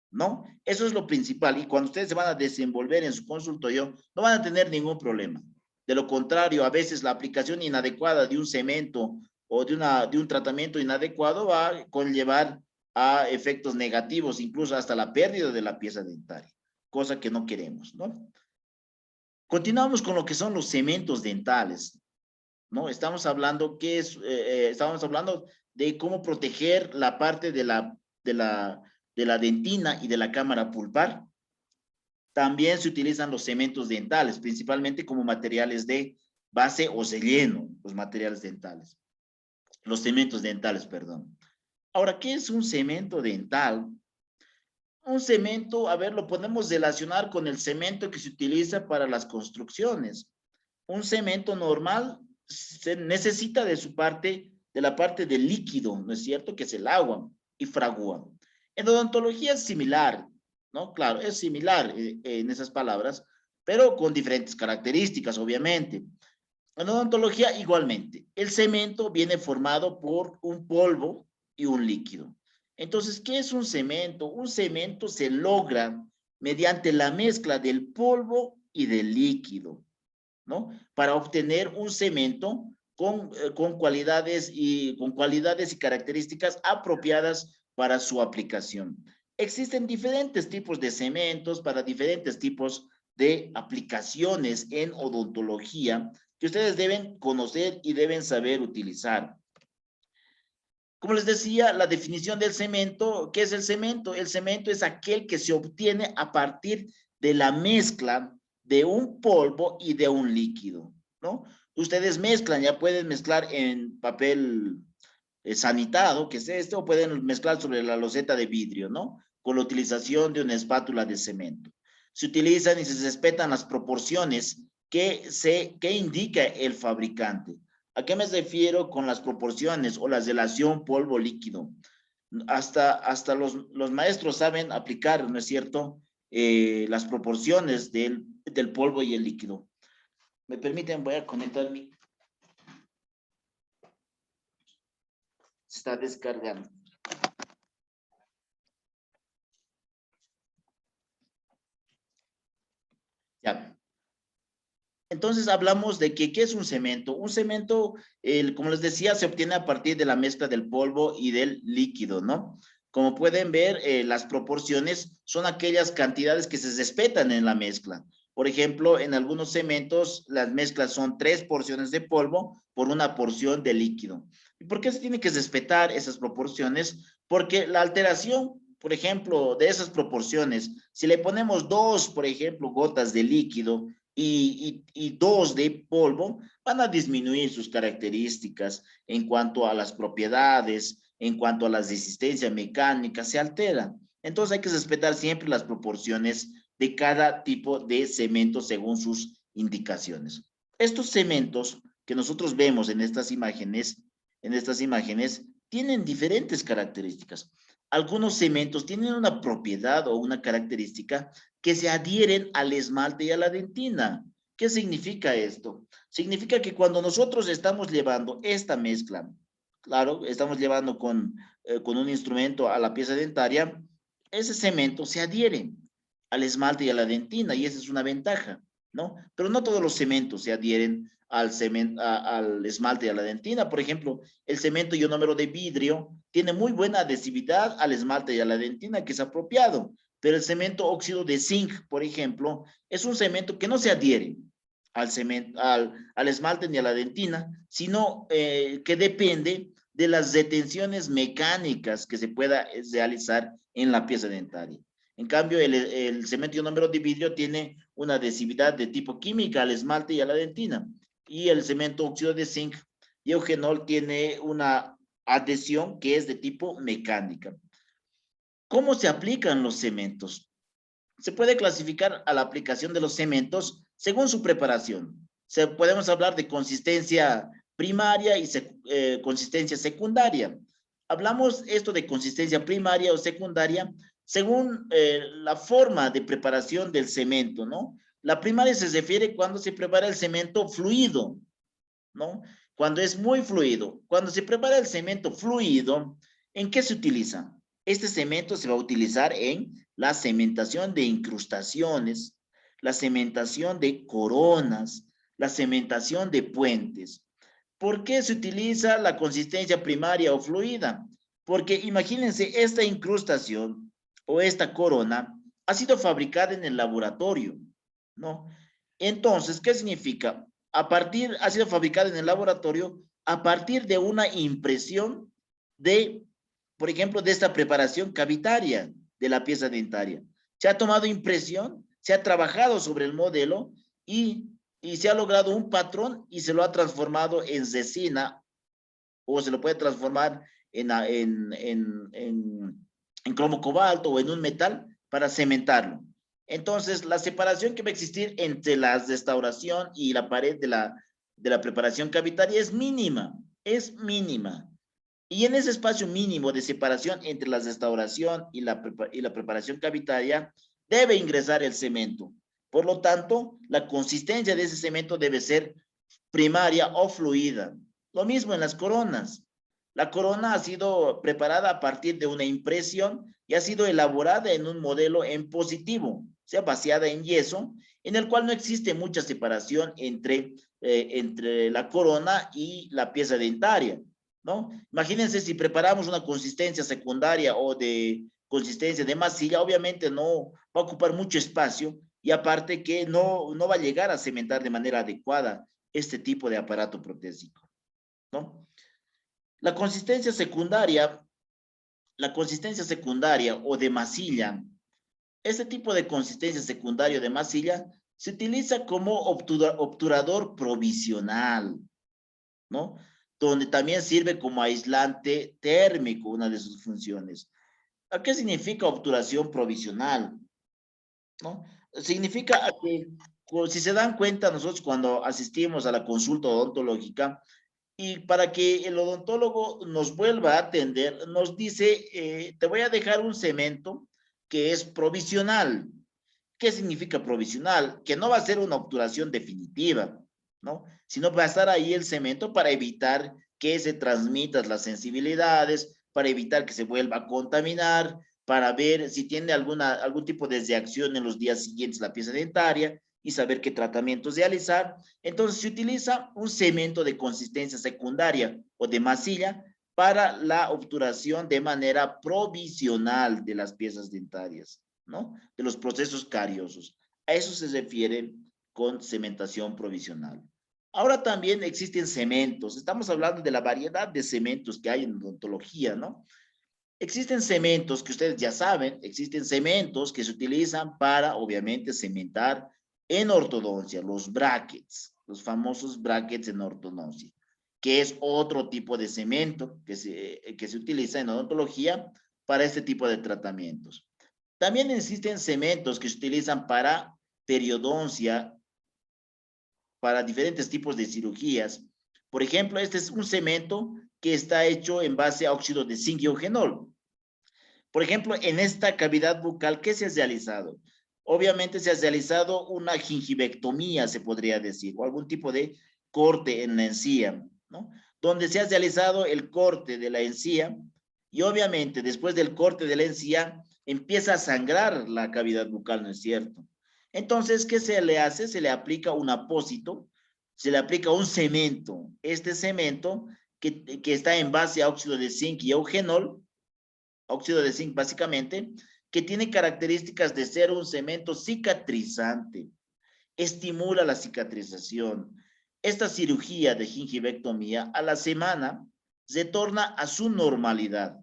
¿no? Eso es lo principal. Y cuando ustedes se van a desenvolver en su consultorio, no van a tener ningún problema. De lo contrario, a veces la aplicación inadecuada de un cemento o de un tratamiento inadecuado va a conllevar a efectos negativos, incluso hasta la pérdida de la pieza dentaria, cosa que no queremos, ¿no? Continuamos con lo que son los cementos dentales, ¿no? Estamos hablando estamos hablando de cómo proteger la parte de la dentina y de la cámara pulpar. También se utilizan los cementos dentales, principalmente como materiales de base o relleno, los materiales dentales. Los cementos dentales, perdón. Ahora, ¿qué es un cemento dental? Un cemento, a ver, lo podemos relacionar con el cemento que se utiliza para las construcciones. Un cemento normal se necesita de su parte, de la parte del líquido, ¿no es cierto? Que es el agua y fragua. En odontología es similar, ¿no? Claro, es similar en esas palabras, pero con diferentes características, obviamente. En odontología igualmente, el cemento viene formado por un polvo y un líquido. Entonces, ¿qué es un cemento? Un cemento se logra mediante la mezcla del polvo y del líquido, ¿no? Para obtener un cemento con cualidades y características apropiadas para su aplicación. Existen diferentes tipos de cementos para diferentes tipos de aplicaciones en odontología que ustedes deben conocer y deben saber utilizar. Como les decía, la definición del cemento, ¿qué es el cemento? El cemento es aquel que se obtiene a partir de la mezcla de un polvo y de un líquido, ¿no? Ustedes mezclan, ya pueden mezclar en papel sanitado, que es este, o pueden mezclar sobre la loseta de vidrio, ¿no? Con la utilización de una espátula de cemento. Se utilizan y se respetan las proporciones que indica el fabricante. ¿A qué me refiero con las proporciones o la relación polvo-líquido? Hasta los maestros saben aplicar, ¿no es cierto? Las proporciones del polvo y el líquido. ¿Me permiten? Voy a conectar mi... Se está descargando. Ya. Entonces hablamos de que, ¿qué es un cemento? Un cemento, como les decía, se obtiene a partir de la mezcla del polvo y del líquido, ¿no? Como pueden ver, las proporciones son aquellas cantidades que se respetan en la mezcla. Por ejemplo, en algunos cementos, las mezclas son 3 porciones de polvo por una porción de líquido. ¿Y por qué se tiene que respetar esas proporciones? Porque la alteración, por ejemplo, de esas proporciones, si le ponemos 2, por ejemplo, gotas de líquido, y 2 de polvo, van a disminuir sus características en cuanto a las propiedades, en cuanto a la resistencia mecánica, se alteran. Entonces hay que respetar siempre las proporciones de cada tipo de cemento según sus indicaciones. Estos cementos que nosotros vemos en estas imágenes, tienen diferentes características. Algunos cementos tienen una propiedad o una característica que se adhieren al esmalte y a la dentina. ¿Qué significa esto? Significa que cuando nosotros estamos llevando esta mezcla, claro, estamos llevando con un instrumento a la pieza dentaria, ese cemento se adhiere al esmalte y a la dentina, y esa es una ventaja, ¿no? Pero no todos los cementos se adhieren al esmalte y a la dentina. Por ejemplo, el cemento ionómero de vidrio tiene muy buena adhesividad al esmalte y a la dentina, que es apropiado. Pero el cemento óxido de zinc, por ejemplo, es un cemento que no se adhiere al esmalte ni a la dentina, sino que depende de las retenciones mecánicas que se pueda realizar en la pieza dentaria. En cambio, el cemento ionómero de vidrio tiene una adhesividad de tipo química al esmalte y a la dentina. Y el cemento óxido de zinc y eugenol tiene una adhesión que es de tipo mecánica. ¿Cómo se aplican los cementos? Se puede clasificar a la aplicación de los cementos según su preparación. Podemos hablar de consistencia primaria y consistencia secundaria. Hablamos esto de consistencia primaria o secundaria según la forma de preparación del cemento, ¿no? La primaria se refiere cuando se prepara el cemento fluido, ¿no? Cuando es muy fluido. Cuando se prepara el cemento fluido, ¿en qué se utiliza? Este cemento se va a utilizar en la cementación de incrustaciones, la cementación de coronas, la cementación de puentes. ¿Por qué se utiliza la consistencia primaria o fluida? Porque imagínense, esta incrustación o esta corona ha sido fabricada en el laboratorio, ¿no? Entonces, ¿qué significa? Ha sido fabricada en el laboratorio a partir de una impresión de, por ejemplo, de esta preparación cavitaria de la pieza dentaria. Se ha tomado impresión, se ha trabajado sobre el modelo y se ha logrado un patrón y se lo ha transformado en resina o se lo puede transformar en cromo cobalto o en un metal para cementarlo. Entonces, la separación que va a existir entre la restauración y la pared de la preparación cavitaria es mínima, es mínima. Y en ese espacio mínimo de separación entre la restauración y la preparación cavitaria debe ingresar el cemento. Por lo tanto, la consistencia de ese cemento debe ser primaria o fluida. Lo mismo en las coronas. La corona ha sido preparada a partir de una impresión y ha sido elaborada en un modelo en positivo, o sea, vaciada en yeso, en el cual no existe mucha separación entre la corona y la pieza dentaria, ¿no? Imagínense si preparamos una consistencia secundaria o de consistencia de masilla, obviamente no va a ocupar mucho espacio y aparte que no va a llegar a cementar de manera adecuada este tipo de aparato protésico, ¿no? La consistencia secundaria o de masilla, este tipo de consistencia secundaria o de masilla se utiliza como obturador provisional, ¿no? Donde también sirve como aislante térmico, una de sus funciones. ¿A qué significa obturación provisional? ¿No? Significa que, si se dan cuenta, nosotros cuando asistimos a la consulta odontológica, y para que el odontólogo nos vuelva a atender, nos dice, te voy a dejar un cemento que es provisional. ¿Qué significa provisional? Que no va a ser una obturación definitiva, ¿no? Sino va a estar ahí el cemento para evitar que se transmitan las sensibilidades, para evitar que se vuelva a contaminar, para ver si tiene algún tipo de reacción en los días siguientes la pieza dentaria y saber qué tratamientos realizar. Entonces se utiliza un cemento de consistencia secundaria o de masilla para la obturación de manera provisional de las piezas dentarias, ¿no? De los procesos cariosos. A eso se refiere con cementación provisional. Ahora también existen cementos. Estamos hablando de la variedad de cementos que hay en odontología, ¿no? Existen cementos que ustedes ya saben, existen cementos que se utilizan para, obviamente, cementar en ortodoncia, los brackets, los famosos brackets en ortodoncia, que es otro tipo de cemento que se utiliza en odontología para este tipo de tratamientos. También existen cementos que se utilizan para periodoncia, para diferentes tipos de cirugías. Por ejemplo, este es un cemento que está hecho en base a óxido de zinc y eugenol. Por ejemplo, en esta cavidad bucal, ¿qué se ha realizado? Obviamente se ha realizado una gingivectomía, se podría decir, o algún tipo de corte en la encía, ¿no? Donde se ha realizado el corte de la encía y obviamente después del corte de la encía empieza a sangrar la cavidad bucal, ¿no es cierto? Entonces, ¿qué se le hace? Se le aplica un apósito, se le aplica un cemento. Este cemento que está en base a óxido de zinc y eugenol, óxido de zinc básicamente, que tiene características de ser un cemento cicatrizante, estimula la cicatrización. Esta cirugía de gingivectomía a la semana retorna a su normalidad,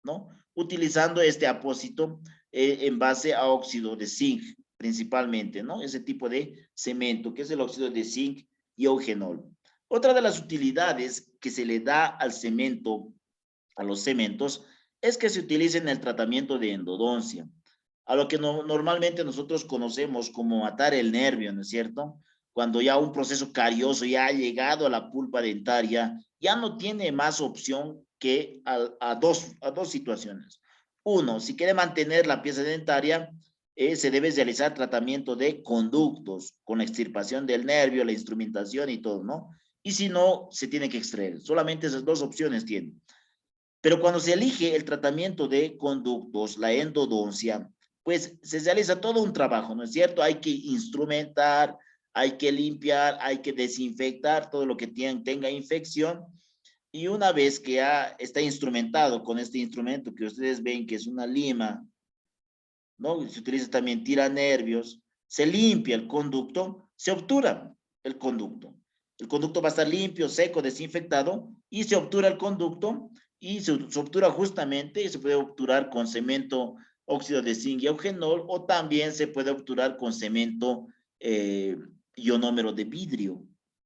¿no? Utilizando este apósito en base a óxido de zinc, principalmente, ¿no? Ese tipo de cemento, que es el óxido de zinc y eugenol. Otra de las utilidades que se le da al cemento, a los cementos, es que se utiliza en el tratamiento de endodoncia. a lo que normalmente nosotros conocemos como atar el nervio, ¿no es cierto? Cuando ya un proceso carioso ya ha llegado a la pulpa dentaria, ya no tiene más opción que a dos situaciones. Uno, si quiere mantener la pieza dentaria, se debe realizar tratamiento de conductos con la extirpación del nervio, la instrumentación y todo, ¿no? Y si no, se tiene que extraer. Solamente esas dos opciones tiene. Pero cuando se elige el tratamiento de conductos, la endodoncia, pues se realiza todo un trabajo, ¿no es cierto? Hay que instrumentar, hay que limpiar, hay que desinfectar todo lo que tenga infección. Y una vez que ya está instrumentado con este instrumento que ustedes ven que es una lima, ¿no? Se utiliza también tiranervios, se limpia el conducto, se obtura el conducto. El conducto va a estar limpio, seco, desinfectado y se obtura el conducto y se obtura justamente, se puede obturar con cemento óxido de zinc y eugenol o también se puede obturar con cemento ionómero de vidrio,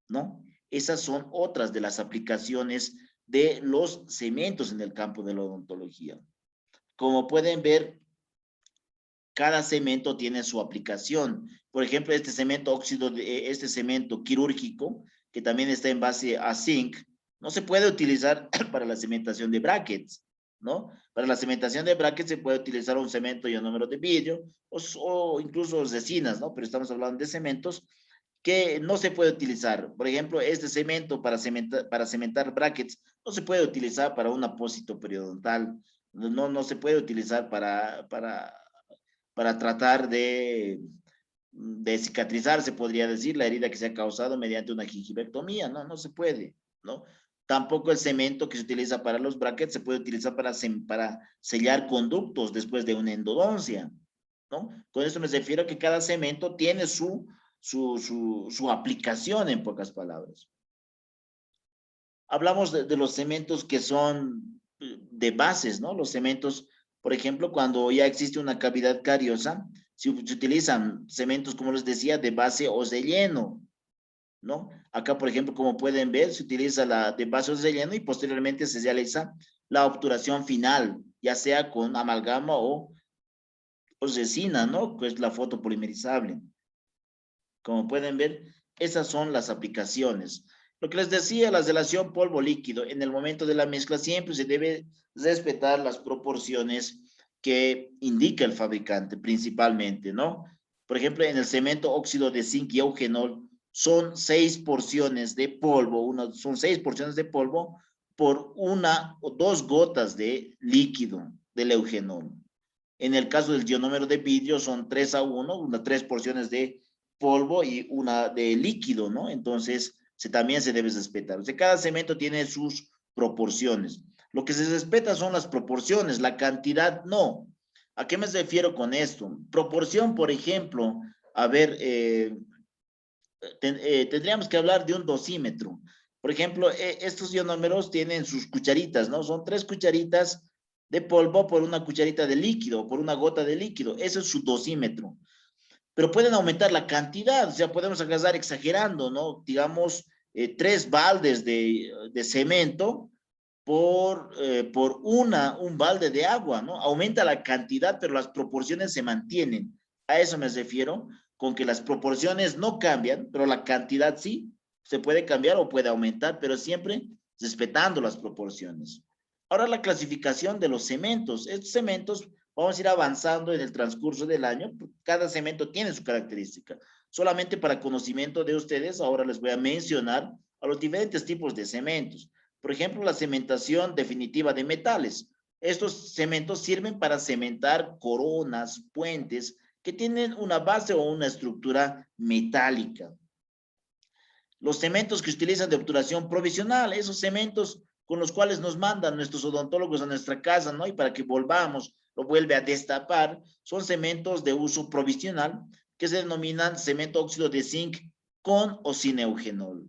¿no? Esas son otras de las aplicaciones de los cementos en el campo de la odontología. Como pueden ver, cada cemento tiene su aplicación. Por ejemplo, este cemento óxido, este cemento quirúrgico, que también está en base a zinc, no se puede utilizar para la cementación de brackets, ¿no? Para la cementación de brackets se puede utilizar un cemento ionómero de vidrio o incluso resinas, ¿no? Pero estamos hablando de cementos que no se puede utilizar. Por ejemplo, este cemento para cementar brackets no se puede utilizar para un apósito periodontal, no se puede utilizar para tratar de cicatrizar, se podría decir, la herida que se ha causado mediante una gingivectomía, no se puede, ¿no? Tampoco el cemento que se utiliza para los brackets se puede utilizar para sellar conductos después de una endodoncia, ¿no? Con eso me refiero a que cada cemento tiene su aplicación, en pocas palabras. Hablamos de los cementos que son de bases, ¿no? Los cementos, por ejemplo, cuando ya existe una cavidad cariosa, se utilizan cementos, como les decía, de base o relleno, ¿no? Acá, por ejemplo, como pueden ver, se utiliza la de base o relleno y posteriormente se realiza la obturación final, ya sea con amalgama o resina, ¿no? Que es la fotopolimerizable. Como pueden ver, esas son las aplicaciones. Lo que les decía, la relación polvo-líquido, en el momento de la mezcla siempre se debe respetar las proporciones que indica el fabricante principalmente, ¿no? Por ejemplo, en el cemento óxido de zinc y eugenol son 6 porciones de polvo, son 6 porciones de polvo por 1 o 2 gotas de líquido del eugenol. En el caso del ionómero de vidrio son 3:1, 3 porciones de polvo y una de líquido, ¿no? Entonces, también se debe respetar. O sea, cada cemento tiene sus proporciones. Lo que se respeta son las proporciones, la cantidad no. ¿A qué me refiero con esto? Proporción, por ejemplo, a ver, tendríamos que hablar de un dosímetro. Por ejemplo, estos ionómeros tienen sus cucharitas, ¿no? Son 3 cucharitas de polvo por una cucharita de líquido, por una gota de líquido. Eso es su dosímetro. Pero pueden aumentar la cantidad, o sea, podemos agarrar exagerando, ¿no? Digamos, 3 baldes de cemento por un balde de agua, ¿no? Aumenta la cantidad, pero las proporciones se mantienen. A eso me refiero, con que las proporciones no cambian, pero la cantidad sí, se puede cambiar o puede aumentar, pero siempre respetando las proporciones. Ahora la clasificación de los cementos. Estos cementos vamos a ir avanzando en el transcurso del año. Cada cemento tiene su característica. Solamente para conocimiento de ustedes, ahora les voy a mencionar a los diferentes tipos de cementos. Por ejemplo, la cementación definitiva de metales. Estos cementos sirven para cementar coronas, puentes, que tienen una base o una estructura metálica. Los cementos que utilizan de obturación provisional, esos cementos con los cuales nos mandan nuestros odontólogos a nuestra casa, ¿no? Y para que volvamos, lo vuelve a destapar, son cementos de uso provisional que se denominan cemento óxido de zinc con o sin eugenol,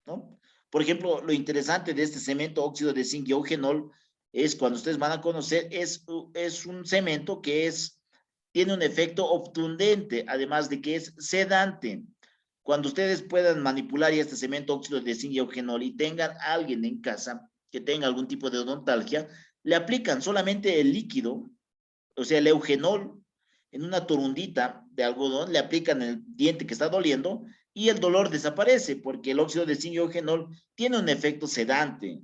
¿no? Por ejemplo, lo interesante de este cemento óxido de zinc y eugenol es, cuando ustedes van a conocer, es un cemento que tiene un efecto obtundente, además de que es sedante. Cuando ustedes puedan manipular este cemento óxido de zinc y eugenol y tengan a alguien en casa que tenga algún tipo de odontalgia, le aplican solamente el líquido, o sea, el eugenol, en una torundita de algodón, le aplican el diente que está doliendo y el dolor desaparece porque el óxido de zinc y eugenol tiene un efecto sedante,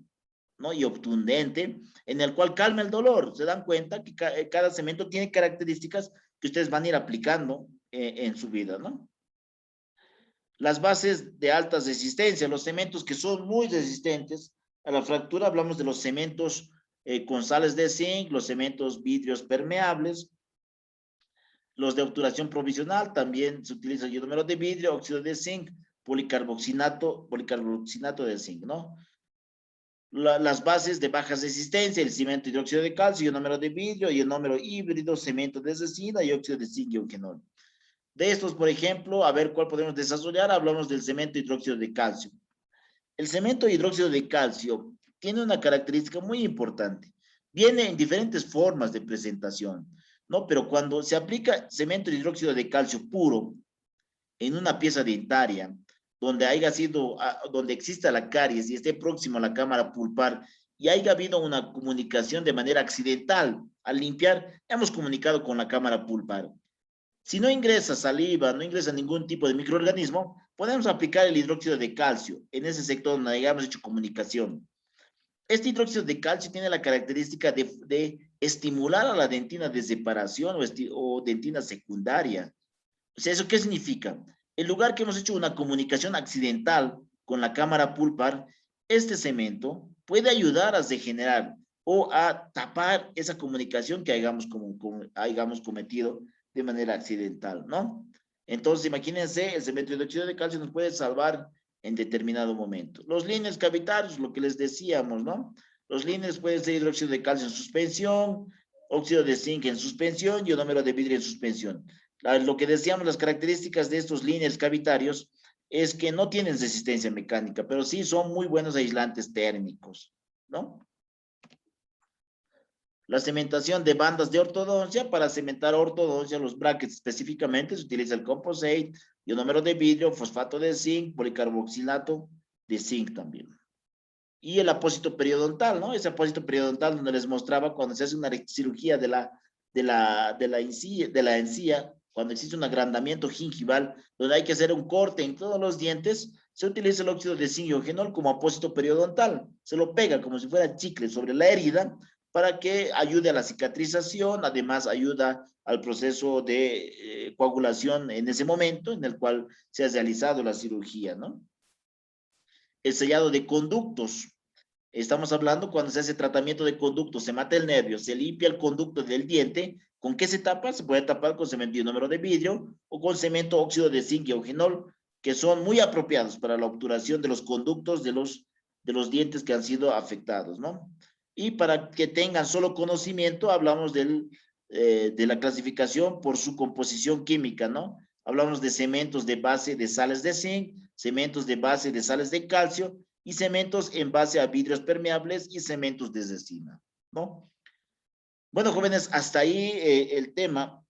¿no? Y obtundente, en el cual calma el dolor. Se dan cuenta que cada cemento tiene características que ustedes van a ir aplicando en su vida, ¿no? Las bases de alta resistencia, los cementos que son muy resistentes a la fractura, hablamos de los cementos con sales de zinc, los cementos vidrios permeables, los de obturación provisional, también se utiliza ionómero de vidrio, óxido de zinc, policarboxinato de zinc, ¿no? Las bases de baja resistencia, el cemento hidróxido de calcio, ionómero de vidrio, ionómero híbrido, cemento de resina y óxido de zinc y eugenol. De estos, por ejemplo, a ver cuál podemos desarrollar, hablamos del cemento hidróxido de calcio. El cemento hidróxido de calcio tiene una característica muy importante. Viene en diferentes formas de presentación, ¿no? Pero cuando se aplica cemento hidróxido de calcio puro en una pieza dentaria, donde haya sido, donde exista la caries y esté próximo a la cámara pulpar y haya habido una comunicación de manera accidental, al limpiar, hemos comunicado con la cámara pulpar. Si no ingresa saliva, no ingresa ningún tipo de microorganismo, podemos aplicar el hidróxido de calcio en ese sector donde hayamos hecho comunicación. Este hidróxido de calcio tiene la característica de estimular a la dentina de separación o dentina secundaria. O sea, ¿eso qué significa? En lugar que hemos hecho una comunicación accidental con la cámara pulpar, este cemento puede ayudar a regenerar o a tapar esa comunicación que hayamos cometido de manera accidental, ¿no? Entonces, imagínense, el cemento hidróxido de calcio nos puede salvar en determinado momento. Los líneas cavitarios, lo que les decíamos, ¿no? Los líneas pueden ser hidróxido de calcio en suspensión, óxido de zinc en suspensión y ionómero de vidrio en suspensión. Lo que decíamos, las características de estos líneas cavitarios es que no tienen resistencia mecánica, pero sí son muy buenos aislantes térmicos, ¿no? La cementación de bandas de ortodoncia, para cementar ortodoncia, los brackets específicamente, se utiliza el composite, ionómero de vidrio, fosfato de zinc, policarboxilato de zinc también. Y el apósito periodontal, ¿no? Ese apósito periodontal donde les mostraba cuando se hace una cirugía de la encía, cuando existe un agrandamiento gingival, donde hay que hacer un corte en todos los dientes, se utiliza el óxido de zinc y eugenol como apósito periodontal. Se lo pega como si fuera chicle sobre la herida para que ayude a la cicatrización, además ayuda al proceso de coagulación en ese momento en el cual se ha realizado la cirugía, ¿no? El sellado de conductos. Estamos hablando cuando se hace tratamiento de conductos, se mata el nervio, se limpia el conducto del diente. ¿Con qué se tapa? Se puede tapar con cemento ionómero de vidrio o con cemento óxido de zinc y eugenol, que son muy apropiados para la obturación de los conductos de los dientes que han sido afectados, ¿no? Y para que tengan solo conocimiento, hablamos de la clasificación por su composición química, ¿no? Hablamos de cementos de base de sales de zinc, cementos de base de sales de calcio y cementos en base a vidrios permeables y cementos de resina, ¿no? Bueno, jóvenes, hasta ahí el tema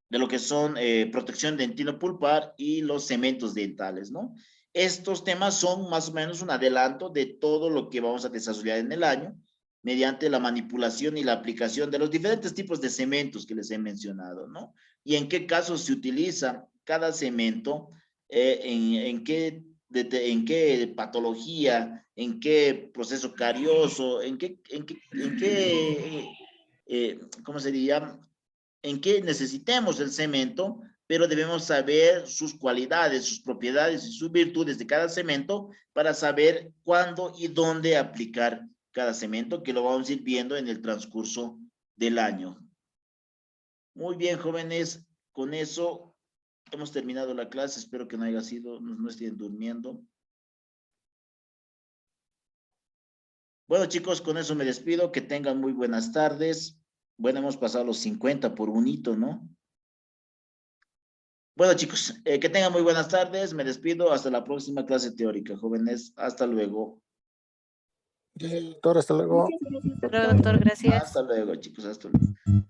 de lo que son protección dentino-pulpar y los cementos dentales, ¿no? Estos temas son más o menos un adelanto de todo lo que vamos a desarrollar en el año mediante la manipulación y la aplicación de los diferentes tipos de cementos que les he mencionado, ¿no? Y en qué casos se utiliza cada cemento, en qué patología, en qué proceso carioso, ¿cómo se diría? En qué necesitemos el cemento, pero debemos saber sus cualidades, sus propiedades y sus virtudes de cada cemento para saber cuándo y dónde aplicar cada cemento, que lo vamos a ir viendo en el transcurso del año. Muy bien, jóvenes, con eso hemos terminado la clase. Espero que no haya sido, no estén durmiendo. Bueno, chicos, con eso me despido. Que tengan muy buenas tardes. Bueno, hemos pasado los 50 por un hito, ¿no? Bueno, chicos, que tengan muy buenas tardes. Me despido. Hasta la próxima clase teórica, jóvenes. Hasta luego. Doctor, hasta luego. Muchas gracias, Hola, doctor. doctor, gracias. Hasta luego, chicos. Hasta luego.